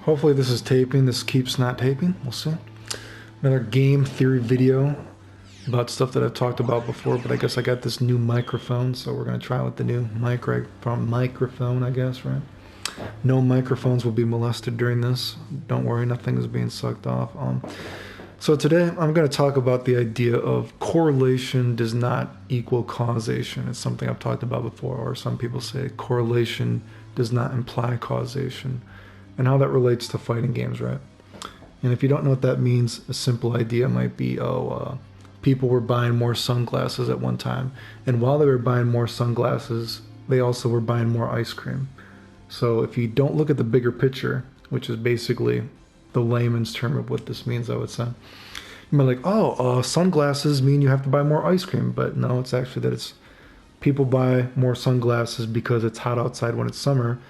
Hopefully this is taping. This keeps not taping. We'll see. Another game theory video about stuff that I've talked about before, but I guess I got this new microphone, so we're going to try with the new microphone, I guess, right? No microphones will be molested during this. Don't worry, nothing is being sucked off. So today I'm going to talk about the idea of correlation does not equal causation. It's something I've talked about before, or some people say correlation does not imply causation, and how that relates to fighting games, right? And if you don't know what that means, a simple idea might be, people were buying more sunglasses at one time, and while they were buying more sunglasses, they also were buying more ice cream. So if you don't look at the bigger picture, which is basically the layman's term of what this means, I would say, you might be like, sunglasses mean you have to buy more ice cream. But no, it's actually that it's people buy more sunglasses because it's hot outside when it's summer,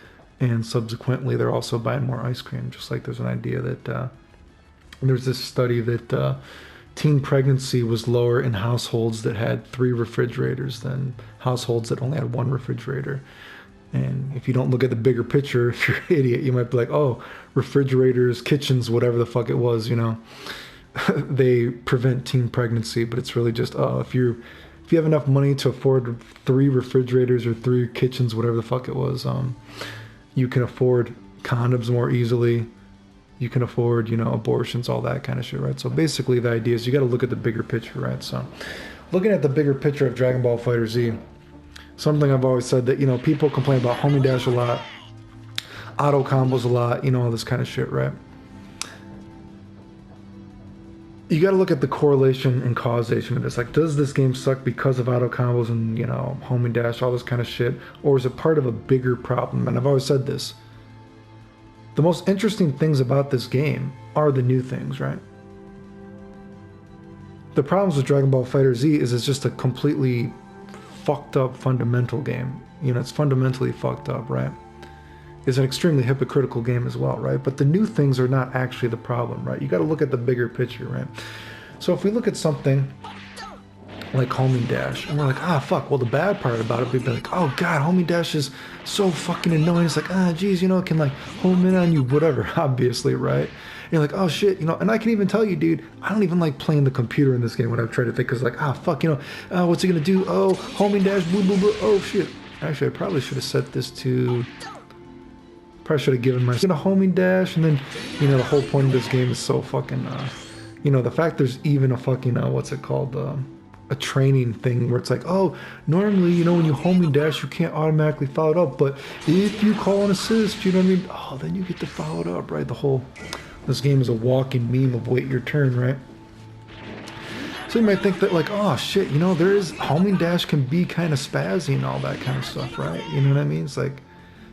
and subsequently they're also buying more ice cream. Just like there's an idea that there's this study that teen pregnancy was lower in households that had 3 refrigerators than households that only had 1 refrigerator. And if you don't look at the bigger picture, if you're an idiot, you might be like, oh, refrigerators, kitchens, whatever the fuck it was, they prevent teen pregnancy. But it's really just, if you have enough money to afford 3 refrigerators or 3 kitchens, whatever the fuck it was, you can afford condoms more easily. You can afford, abortions, all that kind of shit, right? So basically the idea is you got to look at the bigger picture, right? So looking at the bigger picture of Dragon Ball FighterZ, something I've always said that, people complain about homing dash a lot, auto combos a lot, all this kind of shit, right? You got to look at the correlation and causation of this. Like, does this game suck because of auto combos and, homing dash, all this kind of shit? Or is it part of a bigger problem? And I've always said this. The most interesting things about this game are the new things, right? The problems with Dragon Ball FighterZ is it's just a completely fucked up fundamental game. It's fundamentally fucked up, right? It's an extremely hypocritical game as well, right? But the new things are not actually the problem, right? You got to look at the bigger picture, right? So if we look at something like homing dash, and we're like, fuck, well, the bad part about it, we'd be like, oh god, homing dash is so fucking annoying. It's like, geez, it can like home in on you, whatever, obviously, right? And you're like, oh shit, and I can even tell you, dude, I don't even like playing the computer in this game when I've tried to think, because like, fuck, what's it gonna do? Oh, homing dash, blah, blah, blah, oh shit. Actually, I probably should have set this to, probably should have given myself a homing dash, and then, the whole point of this game is so fucking, the fact there's even a fucking, what's it called, a training thing where it's like, normally, when you homing dash, you can't automatically follow it up, but if you call an assist, you know what I mean? Oh, then you get to follow it up, right? This game is a walking meme of wait your turn, right? So you might think that like, oh shit, there is, homing dash can be kind of spazzy and all that kind of stuff, right? You know what I mean? It's like,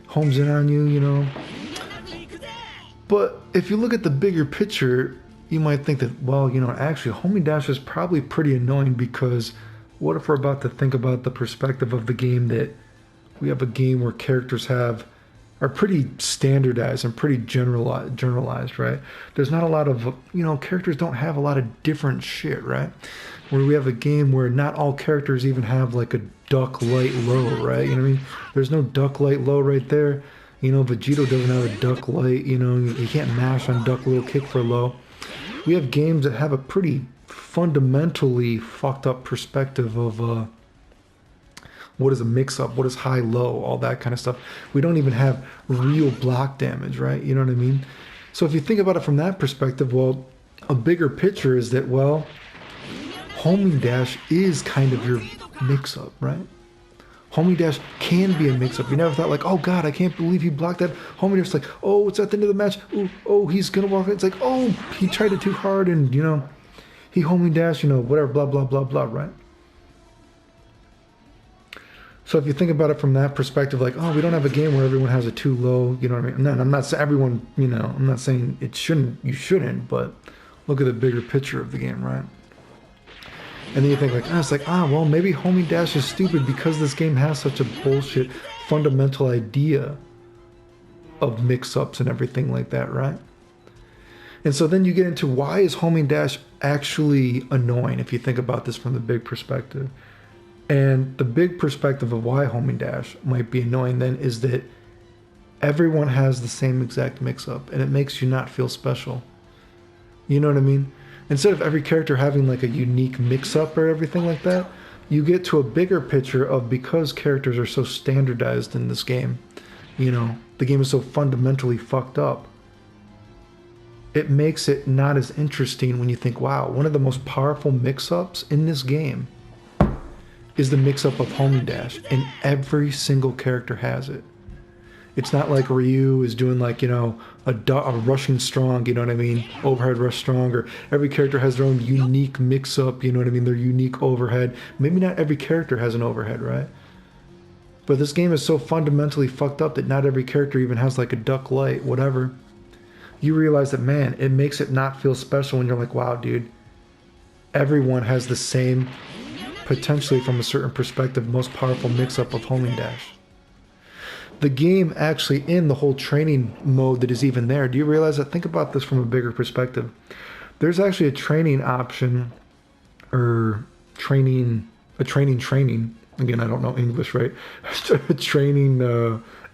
homes in on you, But if you look at the bigger picture, you might think that, well, actually homing dash is probably pretty annoying, because what if we're about to think about the perspective of the game that we have a game where characters are pretty standardized and pretty generalized, right? There's not a lot of, characters don't have a lot of different shit, right? Where we have a game where not all characters even have like a duck light low, right? You know what I mean? There's no duck light low right there. Vegito doesn't have a duck light, you can't mash on duck little kick for low. We have games that have a pretty fundamentally fucked up perspective of what is a mix-up, what is high-low, all that kind of stuff. We don't even have real block damage, right? You know what I mean? So if you think about it from that perspective, well, a bigger picture is that, well, homing dash is kind of your mix-up, right? Homing dash can be a mix-up. You never thought like, oh god, I can't believe he blocked that. Homing dash like, oh, it's at the end of the match. Ooh, oh, he's gonna walk. It's like, oh, he tried it too hard, and he homing dash, whatever, blah blah blah blah, right? So if you think about it from that perspective, like, oh, we don't have a game where everyone has a too low, you know what I mean? And I'm not saying everyone, I'm not saying you shouldn't, but look at the bigger picture of the game, right? And then you think like, it's like, well, maybe homing dash is stupid because this game has such a bullshit fundamental idea of mix-ups and everything like that, right? And so then you get into, why is homing dash actually annoying if you think about this from the big perspective? And the big perspective of why homing dash might be annoying then is that everyone has the same exact mix-up, and it makes you not feel special. You know what I mean? Instead of every character having like a unique mix-up or everything like that, you get to a bigger picture of, because characters are so standardized in this game, you know, the game is so fundamentally fucked up, it makes it not as interesting when you think, wow, one of the most powerful mix-ups in this game is the mix-up of homing dash, and every single character has it. It's not like Ryu is doing like, you know, a rushing strong, you know what I mean? Overhead rush strong, or every character has their own unique mix-up, you know what I mean? Their unique overhead. Maybe not every character has an overhead, right? But this game is so fundamentally fucked up that not every character even has like a duck light, whatever. You realize that, man, it makes it not feel special when you're like, wow, dude, everyone has the same, potentially from a certain perspective, most powerful mix-up of homing dash. The game actually, in the whole training mode that is even there, do you realize that? Think about this from a bigger perspective. There's actually a training option, or a training, again, I don't know English, right? A training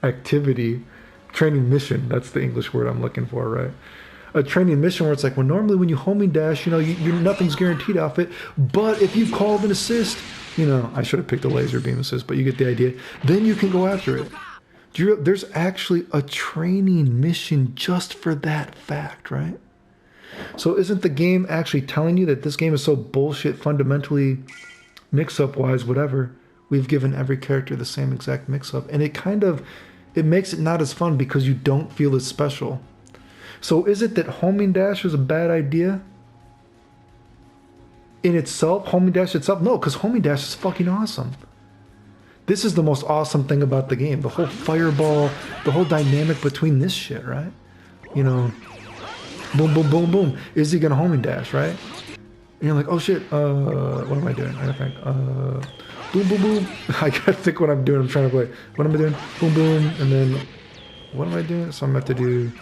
activity, training mission, that's the English word I'm looking for, right? A training mission where it's like, well, normally when you homing dash, you know, nothing's guaranteed off it, but if you called an assist, you know, I should have picked a laser beam assist, but you get the idea, then you can go after it. There's actually a training mission just for that fact, right? So isn't the game actually telling you that this game is so bullshit fundamentally, mix-up wise, whatever, we've given every character the same exact mix-up, and it makes it not as fun because you don't feel as special. So is it that homing dash is a bad idea in itself, homing dash itself? No, because homing dash is fucking awesome. This is the most awesome thing about the game. The whole fireball, the whole dynamic between this shit, right? You know, boom, boom, boom, boom. Is he gonna homing dash, right? And you're like, oh shit, what am I doing? I gotta think, boom, boom, boom. I gotta think what I'm doing. I'm trying to play. What am I doing? Boom, boom, and then, what am I doing? So I'm gonna have to do,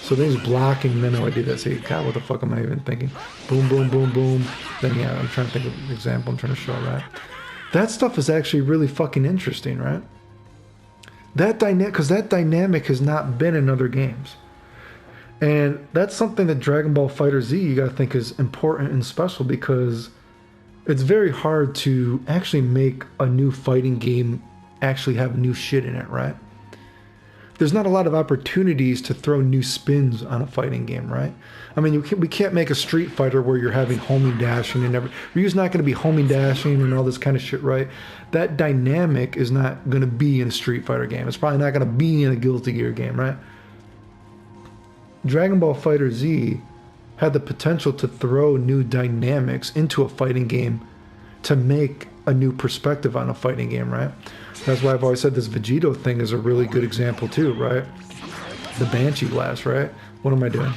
so then he's blocking, and then I do that. See, God, what the fuck am I even thinking? Boom, boom, boom, boom. Then yeah, I'm trying to think of an example I'm trying to show, right? That stuff is actually really fucking interesting, right? Because that dynamic has not been in other games. And that's something that Dragon Ball FighterZ, you gotta think, is important and special, because it's very hard to actually make a new fighting game actually have new shit in it, right? There's not a lot of opportunities to throw new spins on a fighting game, right? I mean, we can't make a Street Fighter where you're having homing dashing and Ryu's not going to be homing dashing and all this kind of shit, right? That dynamic is not going to be in a Street Fighter game. It's probably not going to be in a Guilty Gear game, right? Dragon Ball FighterZ had the potential to throw new dynamics into a fighting game to make a new perspective on a fighting game, right? That's why I've always said this Vegito thing is a really good example too, right? The Banshee Blast, right? What am I doing?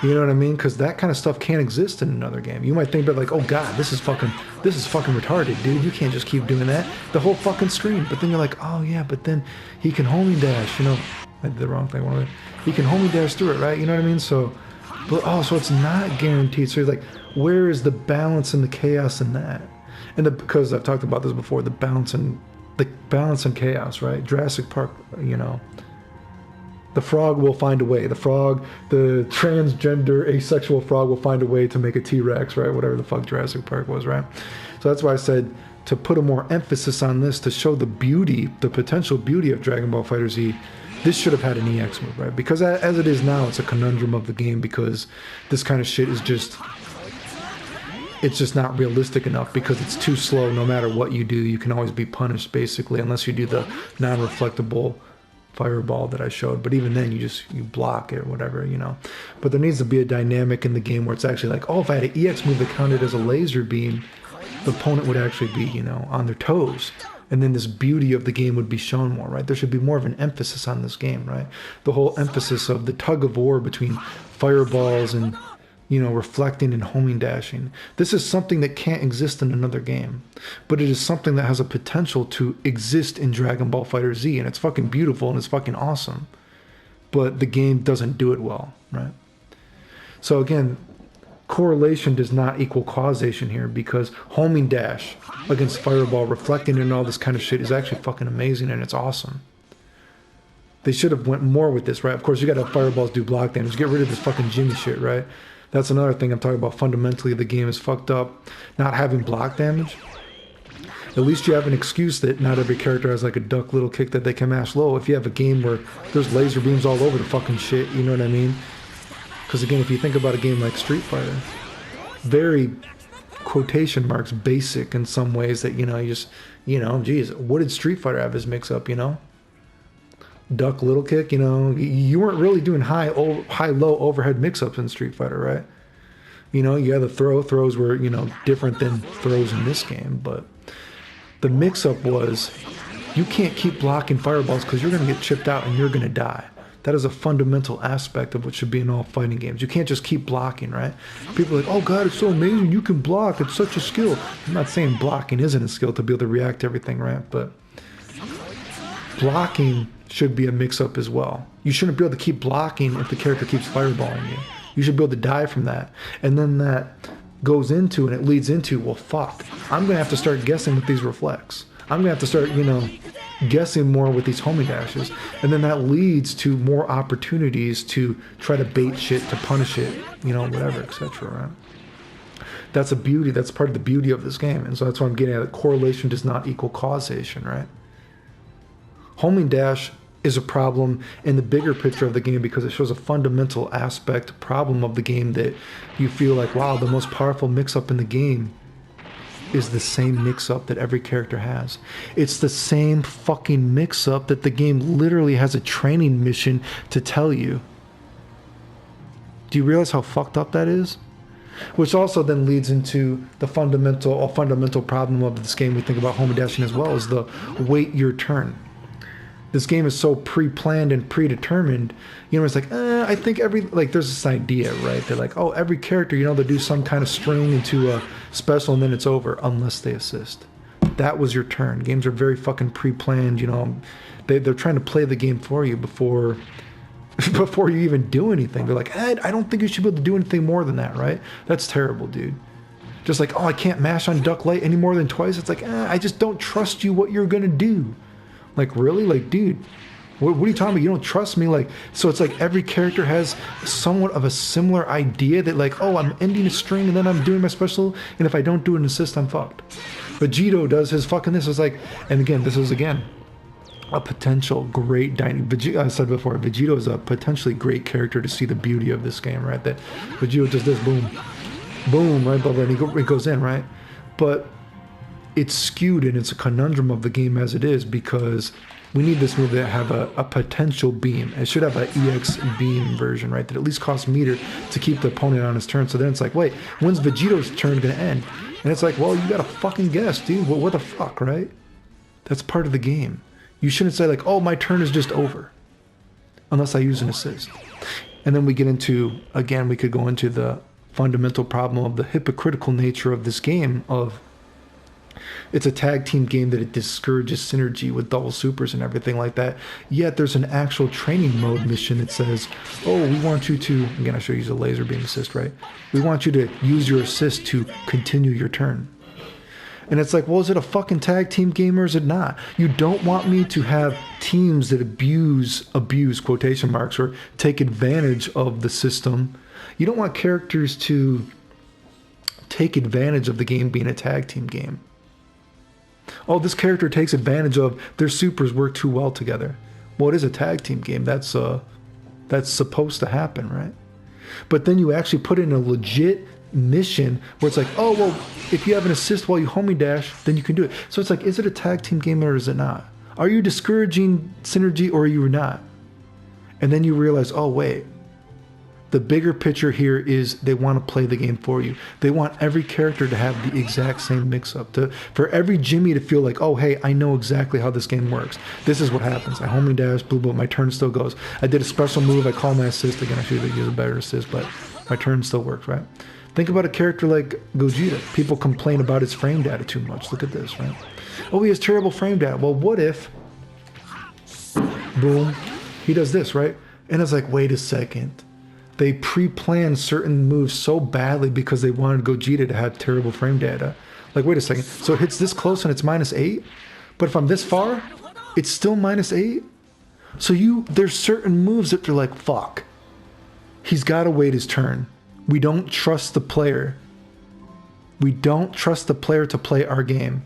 You know what I mean? Because that kind of stuff can't exist in another game. You might think about like, oh god, this is fucking retarded, dude. You can't just keep doing that the whole fucking screen. But then you're like, oh yeah, but then he can homing dash. You know, I did the wrong thing. He can homing dash through it, right? You know what I mean? So, so it's not guaranteed. So you're like, where is the balance and the chaos in that? And because I've talked about this before, the balance and chaos, right? Jurassic Park, you know. The frog will find a way. The transgender asexual frog will find a way to make a T-Rex, right? Whatever the fuck Jurassic Park was, right? So that's why I said to put a more emphasis on this, to show the beauty, the potential beauty of Dragon Ball FighterZ, this should have had an EX move, right? Because as it is now, it's a conundrum of the game, because this kind of shit is just, it's just not realistic enough, because it's too slow. No matter what you do, you can always be punished, basically, unless you do the non-reflectable fireball that I showed. But even then, you block it or whatever, you know. But there needs to be a dynamic in the game where it's actually like, oh, if I had an EX move that counted as a laser beam, the opponent would actually be, you know, on their toes. And then this beauty of the game would be shown more, right? There should be more of an emphasis on this game, right? The whole emphasis of the tug of war between fireballs and, you know, reflecting and homing dashing. This is something that can't exist in another game, but it is something that has a potential to exist in Dragon Ball FighterZ, and it's fucking beautiful and it's fucking awesome, but the game doesn't do it well, right? So again, correlation does not equal causation here, because homing dash against fireball, reflecting and all this kind of shit is actually fucking amazing and it's awesome. They should have went more with this, right? Of course, you got to have fireballs do block damage. Get rid of this fucking Jimmy shit, right? That's another thing I'm talking about. Fundamentally, the game is fucked up. Not having block damage. At least you have an excuse that not every character has like a duck little kick that they can mash low. If you have a game where there's laser beams all over the fucking shit, you know what I mean? Because again, if you think about a game like Street Fighter, very quotation marks basic in some ways that, you know, you just, you know, geez, what did Street Fighter have as mix up, you know? Duck little kick, you know, you weren't really doing high-low overhead mix-ups in Street Fighter, right? You know, you had the throws were, you know, different than throws in this game, but the mix-up was you can't keep blocking fireballs because you're going to get chipped out and you're going to die. That is a fundamental aspect of what should be in all fighting games. You can't just keep blocking, right? People are like, oh God, it's so amazing, you can block, it's such a skill. I'm not saying blocking isn't a skill to be able to react to everything, right? But blocking should be a mix-up as well. You shouldn't be able to keep blocking if the character keeps fireballing you. You should be able to die from that. And then that goes into, and it leads into, well, fuck, I'm going to have to start guessing with these reflex. I'm going to have to start, you know, guessing more with these homing dashes. And then that leads to more opportunities to try to bait shit, to punish it, you know, whatever, etc., right? That's a beauty. That's part of the beauty of this game. And so that's what I'm getting at. Correlation does not equal causation, right? Homing dash is a problem in the bigger picture of the game because it shows a fundamental aspect, problem of the game that you feel like, wow, the most powerful mix-up in the game is the same mix-up that every character has. It's the same fucking mix-up that the game literally has a training mission to tell you. Do you realize how fucked up that is? Which also then leads into the fundamental problem of this game we think about homing dashing as well, is the wait your turn. This game is so pre-planned and predetermined, you know, it's like, I think there's this idea, right? They're like, oh, every character, you know, they do some kind of string into a special and then it's over, unless they assist. That was your turn. Games are very fucking pre-planned, you know. They're trying to play the game for you before you even do anything. They're like, I don't think you should be able to do anything more than that, right? That's terrible, dude. Just like, oh, I can't mash on duck light any more than twice. It's like, I just don't trust you what you're going to do. Like, really? Like, dude, what are you talking about? You don't trust me? Like, so it's like every character has somewhat of a similar idea that like, oh, I'm ending a string and then I'm doing my special, and if I don't do an assist, I'm fucked. Vegito does his fucking this. It's like, and again, this is again a potential great I said before, Vegito is a potentially great character to see the beauty of this game, right? That Vegito does this, boom, boom, right? But then he goes in, right? But it's skewed and it's a conundrum of the game as it is because we need this move to have a potential beam. It should have an EX beam version, right? That at least costs meter to keep the opponent on his turn. So then it's like, wait, when's Vegito's turn gonna end? And it's like, well, you gotta fucking guess, dude. What the fuck, right? That's part of the game. You shouldn't say like, oh, my turn is just over. Unless I use an assist. And then we get into, again, we could go into the fundamental problem of the hypocritical nature of this game of it's a tag team game that it discourages synergy with double supers and everything like that. Yet there's an actual training mode mission that says, oh, we want you to, again, I should use a laser beam assist, right? We want you to use your assist to continue your turn. And it's like, well, is it a fucking tag team game or is it not? You don't want me to have teams that abuse quotation marks or take advantage of the system. You don't want characters to take advantage of the game being a tag team game. Oh, this character takes advantage of their supers work too well together. Well, it is a tag team game. That's supposed to happen, right? But then you actually put in a legit mission where it's like, oh, well, if you have an assist while you homing dash, then you can do it. So it's like, is it a tag team game or is it not? Are you discouraging synergy or are you not? And then you realize, oh, wait. The bigger picture here is they want to play the game for you. They want every character to have the exact same mix-up. For every Jimmy to feel like, oh, hey, I know exactly how this game works. This is what happens. I homing dash, blue, but my turn still goes. I did a special move. I call my assist. Again, I should use a better assist, but my turn still works, right? Think about a character like Gogeta. People complain about his frame data too much. Look at this, right? Oh, he has terrible frame data. Well, what if, boom, he does this, right? And it's like, wait a second. They pre-planned certain moves so badly because they wanted Gogeta to have terrible frame data. Like, wait a second. So it hits this close and it's -8? But if I'm this far, it's still -8? So there's certain moves that they're like, fuck. He's got to wait his turn. We don't trust the player. We don't trust the player to play our game.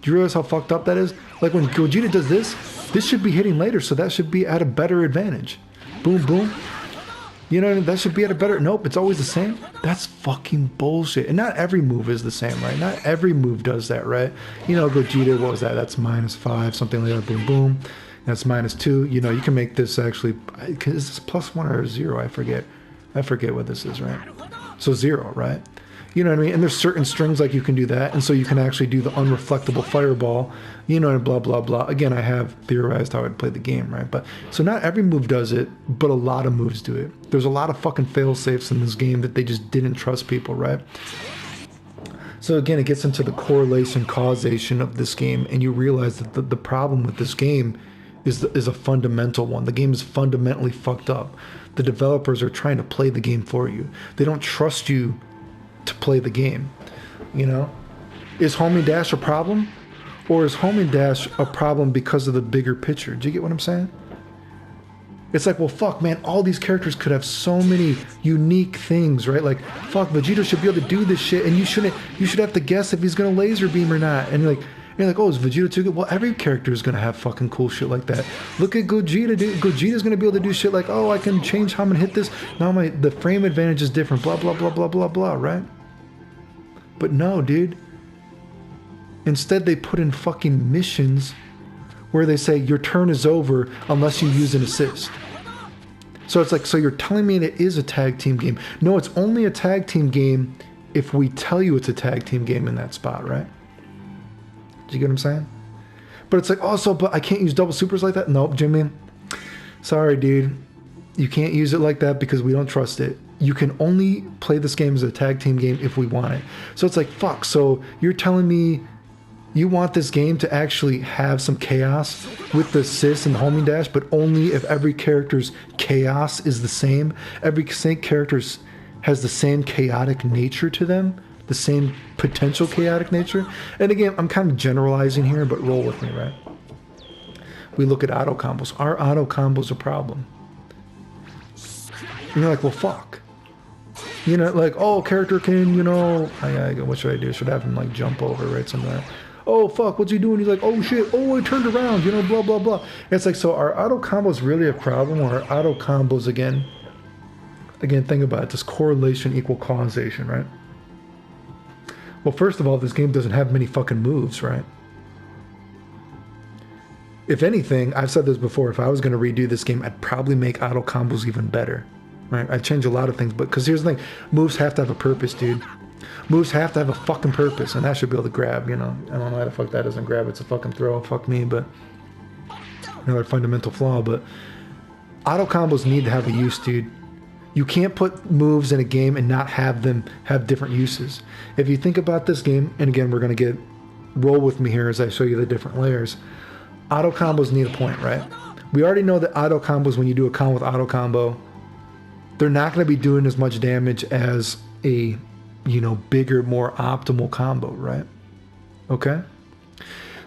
Do you realize how fucked up that is? Like when Gogeta does this should be hitting later, so that should be at a better advantage. Boom, boom. You know, that should be at a better... Nope, it's always the same. That's fucking bullshit. And not every move is the same, right? Not every move does that, right? You know, Gogeta, what was that? That's -5, something like that. Boom, boom. That's -2. You know, you can make this actually... Is this +1 or 0? I forget. I forget what this is, right? So 0, right? You know what I mean? And there's certain strings like you can do that. And so you can actually do the unreflectable fireball, you know, and blah, blah, blah. Again, I have theorized how I'd play the game, right? But so not every move does it, but a lot of moves do it. There's a lot of fucking fail safes in this game that they just didn't trust people, right? So again, it gets into the correlation causation of this game. And you realize that the problem with this game is a fundamental one. The game is fundamentally fucked up. The developers are trying to play the game for you. They don't trust you to play the game, you know? Is homing dash a problem? Or is homing dash a problem because of the bigger picture? Do you get what I'm saying? It's like, well, fuck, man, all these characters could have so many unique things, right? Like, fuck, Vegeta should be able to do this shit, and you should have to guess if he's gonna laser beam or not. And you're like, oh, is Vegeta too good? Well, every character is gonna have fucking cool shit like that. Look at Gogeta, dude. Gogeta's gonna be able to do shit like, oh, I can change how I'm gonna hit this. Now the frame advantage is different, blah, blah, blah, blah, blah, blah, right? But no, dude. Instead, they put in fucking missions where they say your turn is over unless you use an assist. So it's like, so you're telling me it is a tag team game. No, it's only a tag team game if we tell you it's a tag team game in that spot, right? Do you get what I'm saying? But it's like, also, but I can't use double supers like that? Nope, Jimmy. Sorry, dude. You can't use it like that because we don't trust it. You can only play this game as a tag team game if we want it. So it's like, fuck, so you're telling me you want this game to actually have some chaos with the assist and the homing dash, but only if every character's chaos is the same? Every character has the same chaotic nature to them? The same potential chaotic nature? And again, I'm kind of generalizing here, but roll with me, right? We look at auto combos. Are auto combos a problem? And you're like, well, fuck. You know, like, oh, character can, you know, what should I do? Should I have him, like, jump over, right? Something like that. Oh, fuck, what's he doing? He's like, oh, shit, oh, I turned around, you know, blah, blah, blah. And it's like, so are auto combos really a problem? Or are auto combos, again, think about it. Does correlation equal causation, right? Well, first of all, this game doesn't have many fucking moves, right? If anything, I've said this before, if I was going to redo this game, I'd probably make auto combos even better, right? I'd change a lot of things, but because here's the thing, moves have to have a purpose, dude. Moves have to have a fucking purpose, and that should be able to grab, you know? I don't know how the fuck that doesn't grab. It's a fucking throw, fuck me, but another fundamental flaw, but auto combos need to have a use, dude. You can't put moves in a game and not have them have different uses. If you think about this game, and again, we're going to roll with me here as I show you the different layers. Auto combos need a point, right? We already know that auto combos, when you do a combo with auto combo, they're not going to be doing as much damage as a, you know, bigger, more optimal combo, right? Okay?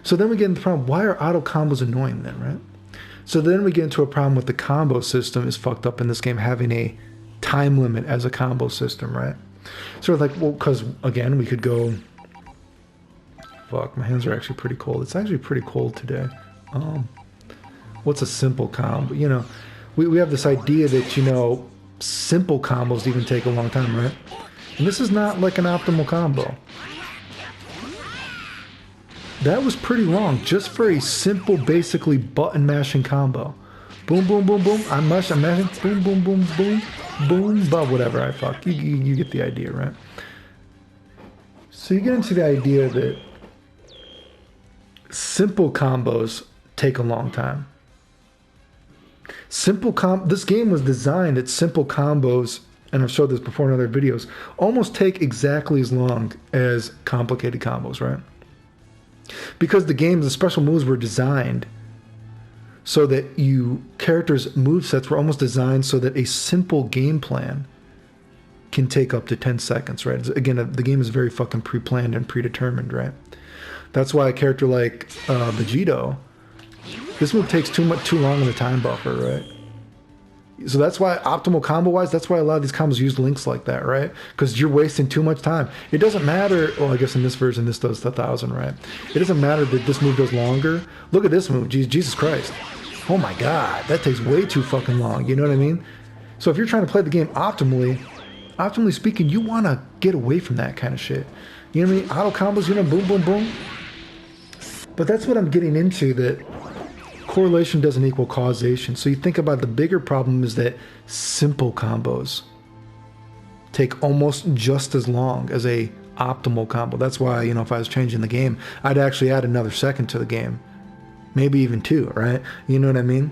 So then we get into the problem, why are auto combos annoying then, right? So then we get into a problem with the combo system is fucked up in this game, having a time limit as a combo system, right? Sort of like, well, because again, we could go, fuck, my hands are actually pretty cold. It's actually pretty cold today. What's a simple combo? You know, we have this idea that, you know, simple combos even take a long time, right? And this is not like an optimal combo. That was pretty long, just for a simple, basically button mashing combo. Boom, boom, boom, boom. I'm mashing. Boom, boom, boom, boom, boom, but whatever. I fuck. You get the idea, right? So you get into the idea that simple combos take a long time. This game was designed that simple combos, and I've showed this before in other videos, almost take exactly as long as complicated combos, right? Because the special moves were designed so that characters' movesets were almost designed so that a simple game plan can take up to 10 seconds, right? Again, the game is very fucking pre-planned and predetermined, right? That's why a character like Vegito This move takes too long in the time buffer, right? So that's why optimal combo wise, that's why a lot of these combos use links like that, right? Because you're wasting too much time. It doesn't matter. Well, I guess in this version, this does 1,000, right? It doesn't matter that this move does longer. Look at this move. Jesus Christ. Oh my God. That takes way too fucking long. You know what I mean? So if you're trying to play the game optimally speaking, you want to get away from that kind of shit. You know what I mean? Auto combos, you know, boom, boom, boom. But that's what I'm getting into, that correlation doesn't equal causation. So you think about the bigger problem is that simple combos take almost just as long as a optimal combo. That's why, you know, if I was changing the game, I'd actually add another second to the game. Maybe even 2, right? You know what I mean?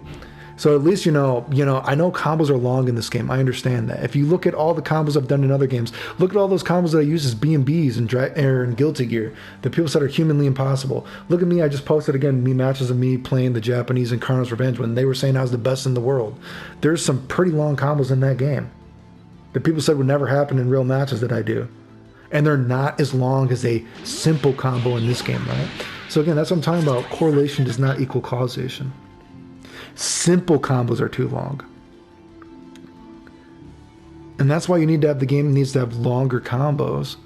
So at least, you know, I know combos are long in this game. I understand that. If you look at all the combos I've done in other games, look at all those combos that I use as B&Bs and Guilty Gear. The people said are humanly impossible. Look at me. I just posted again me matches of me playing the Japanese in Carno's Revenge when they were saying I was the best in the world. There's some pretty long combos in that game that people said would never happen in real matches that I do. And they're not as long as a simple combo in this game, right? So again, that's what I'm talking about. Correlation does not equal causation. Simple combos are too long. And that's why you need to have the game needs to have longer combos,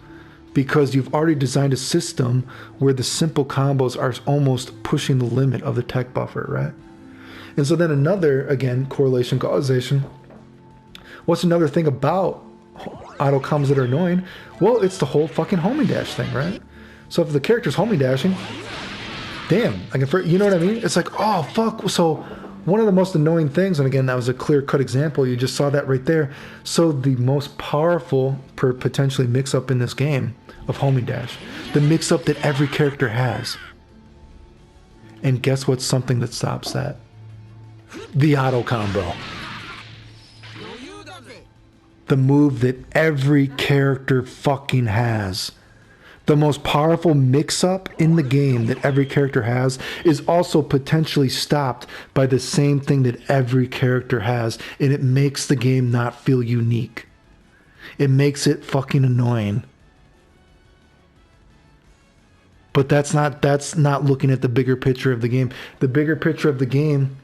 because you've already designed a system where the simple combos are almost pushing the limit of the tech buffer, right? And so then another, again, correlation, causation. What's another thing about auto combos that are annoying? Well, it's the whole fucking homing dash thing, right? So if the character's homing dashing, damn, you know what I mean? It's like, oh, fuck. So one of the most annoying things, and again, that was a clear-cut example. You just saw that right there. So the most powerful potentially mix-up in this game of homing dash, the mix-up that every character has. And guess what's something that stops that? The auto combo. The move that every character fucking has. The most powerful mix-up in the game that every character has is also potentially stopped by the same thing that every character has, and it makes the game not feel unique. It makes it fucking annoying. But that's not looking at the bigger picture of the game. The bigger picture of the game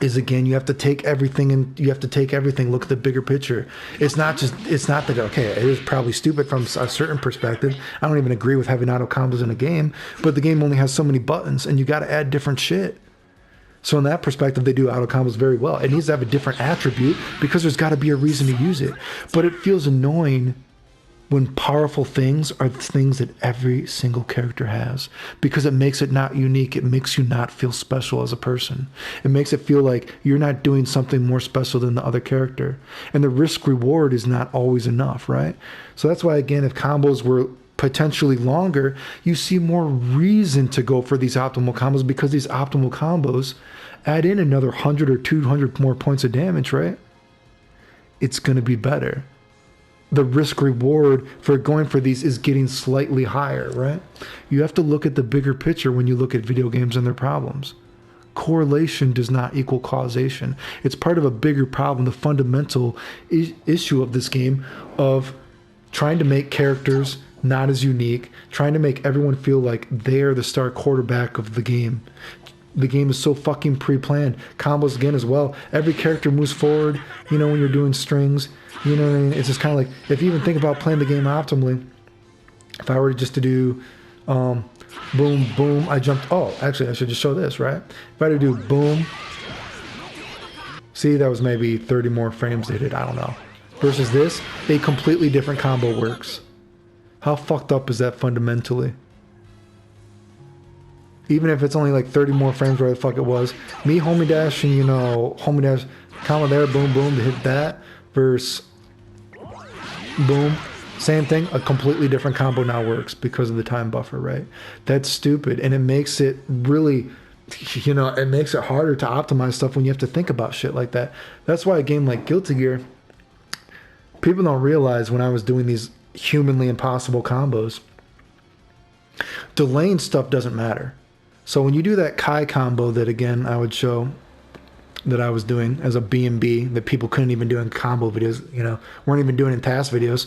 is, again, you have to take everything look at the bigger picture. It's not that, okay, it is probably stupid from a certain perspective. I don't even agree with having auto combos in a game, but the game only has so many buttons and you got to add different shit. So in that perspective, they do auto combos very well. It needs to have a different attribute because there's got to be a reason to use it. But it feels annoying when powerful things are the things that every single character has, because it makes it not unique. It makes you not feel special as a person. It makes it feel like you're not doing something more special than the other character. And the risk reward is not always enough, right? So that's why, again, if combos were potentially longer, you see more reason to go for these optimal combos, because these optimal combos add in another 100 or 200 more points of damage, right? It's going to be better. The risk reward for going for these is getting slightly higher, right? You have to look at the bigger picture when you look at video games and their problems. Correlation does not equal causation. It's part of a bigger problem, the fundamental issue of this game of trying to make characters not as unique, trying to make everyone feel like they're the star quarterback of the game. The game is so fucking pre-planned. Combos, again, as well. Every character moves forward, you know, when you're doing strings. You know what I mean? It's just kind of like, if you even think about playing the game optimally, if I were just to do boom, boom, I jumped. Oh, actually, I should just show this, right? If I were to do boom, see, that was maybe 30 more frames they did. I don't know. Versus this, a completely different combo works. How fucked up is that fundamentally? Even if it's only like 30 more frames where the fuck it was. Me homie dashing, you know, homie dash, combo there, boom, boom, to hit that. Versus boom, same thing, a completely different combo now works because of the time buffer, right? That's stupid. And it makes it really, you know, it makes it harder to optimize stuff when you have to think about shit like that. That's why a game like Guilty Gear, people don't realize when I was doing these humanly impossible combos, delaying stuff doesn't matter. So when you do that Kai combo that, again, I would show that I was doing as a B&B that people couldn't even do in combo videos, you know, weren't even doing in task videos.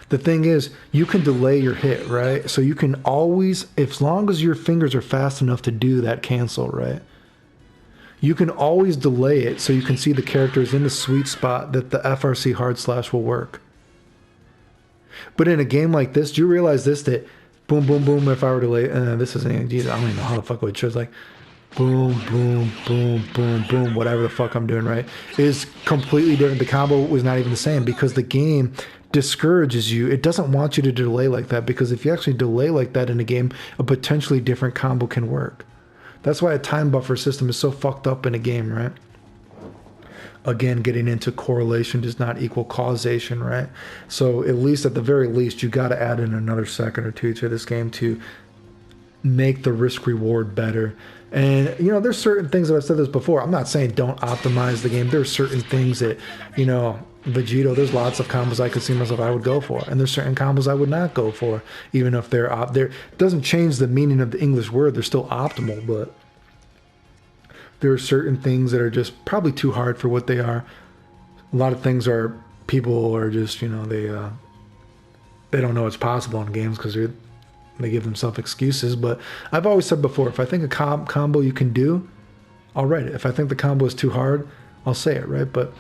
The thing is, you can delay your hit, right? So you can always, as long as your fingers are fast enough to do that cancel, right? you can always delay it so you can see the characters in the sweet spot that the FRC hard slash will work. But in a game like this, do you realize this, that boom, boom, boom, if I were to lay, this isn't, I don't even know how the fuck it would show. It's like boom, boom, boom, boom, boom, whatever the fuck I'm doing, right? Is completely different. The combo was not even the same because the game discourages you. It doesn't want you to delay like that, because if you actually delay like that in a game, a potentially different combo can work. That's why a time buffer system is so fucked up in a game, right? Again, getting into correlation does not equal causation, right? So at least, at the very least, you got to add in another second or two to this game to make the risk reward better. And, you know, there's certain things that I've said this before. I'm not saying don't optimize the game. There's certain things that, you know, Vegito, there's lots of combos I could see myself I would go for, and there's certain combos I would not go for, even if they're it doesn't change the meaning of the English word. They're still optimal, but there are certain things that are just probably too hard for what they are. A lot of things are, people are just, you know, they don't know it's possible in games because they give themselves excuses. But I've always said before, if I think a combo you can do, I'll write it. If I think the combo is too hard, I'll say it, right? But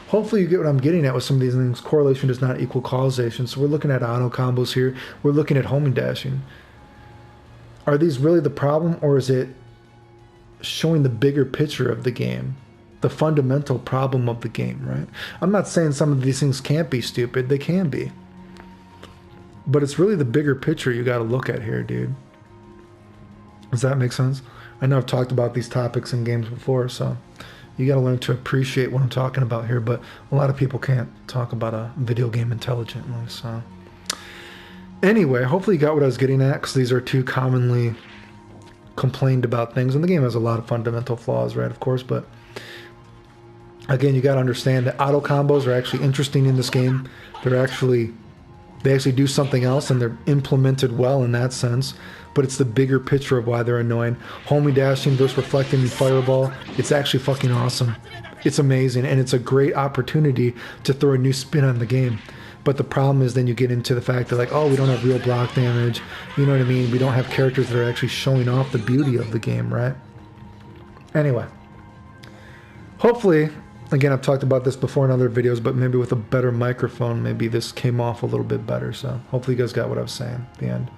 hopefully you get what I'm getting at with some of these things. Correlation does not equal causation. So we're looking at auto combos here. We're looking at homing dashing. Are these really the problem, or is it showing the bigger picture of the game? The fundamental problem of the game, right? I'm not saying some of these things can't be stupid. They can be. But it's really the bigger picture you got to look at here, dude. Does that make sense? I know I've talked about these topics in games before, so you got to learn to appreciate what I'm talking about here, but a lot of people can't talk about a video game intelligently. So anyway, hopefully you got what I was getting at, because these are two commonly complained about things, and the game has a lot of fundamental flaws, right, of course, but again, you got to understand that auto combos are actually interesting in this game. They actually do something else, and they're implemented well in that sense, but it's the bigger picture of why they're annoying. Homing dashing versus reflecting and fireball, it's actually fucking awesome. It's amazing, and it's a great opportunity to throw a new spin on the game. But the problem is then you get into the fact that, like, oh, we don't have real block damage, you know what I mean? We don't have characters that are actually showing off the beauty of the game, right? Anyway, hopefully, again, I've talked about this before in other videos, but maybe with a better microphone, maybe this came off a little bit better. So hopefully you guys got what I was saying at the end.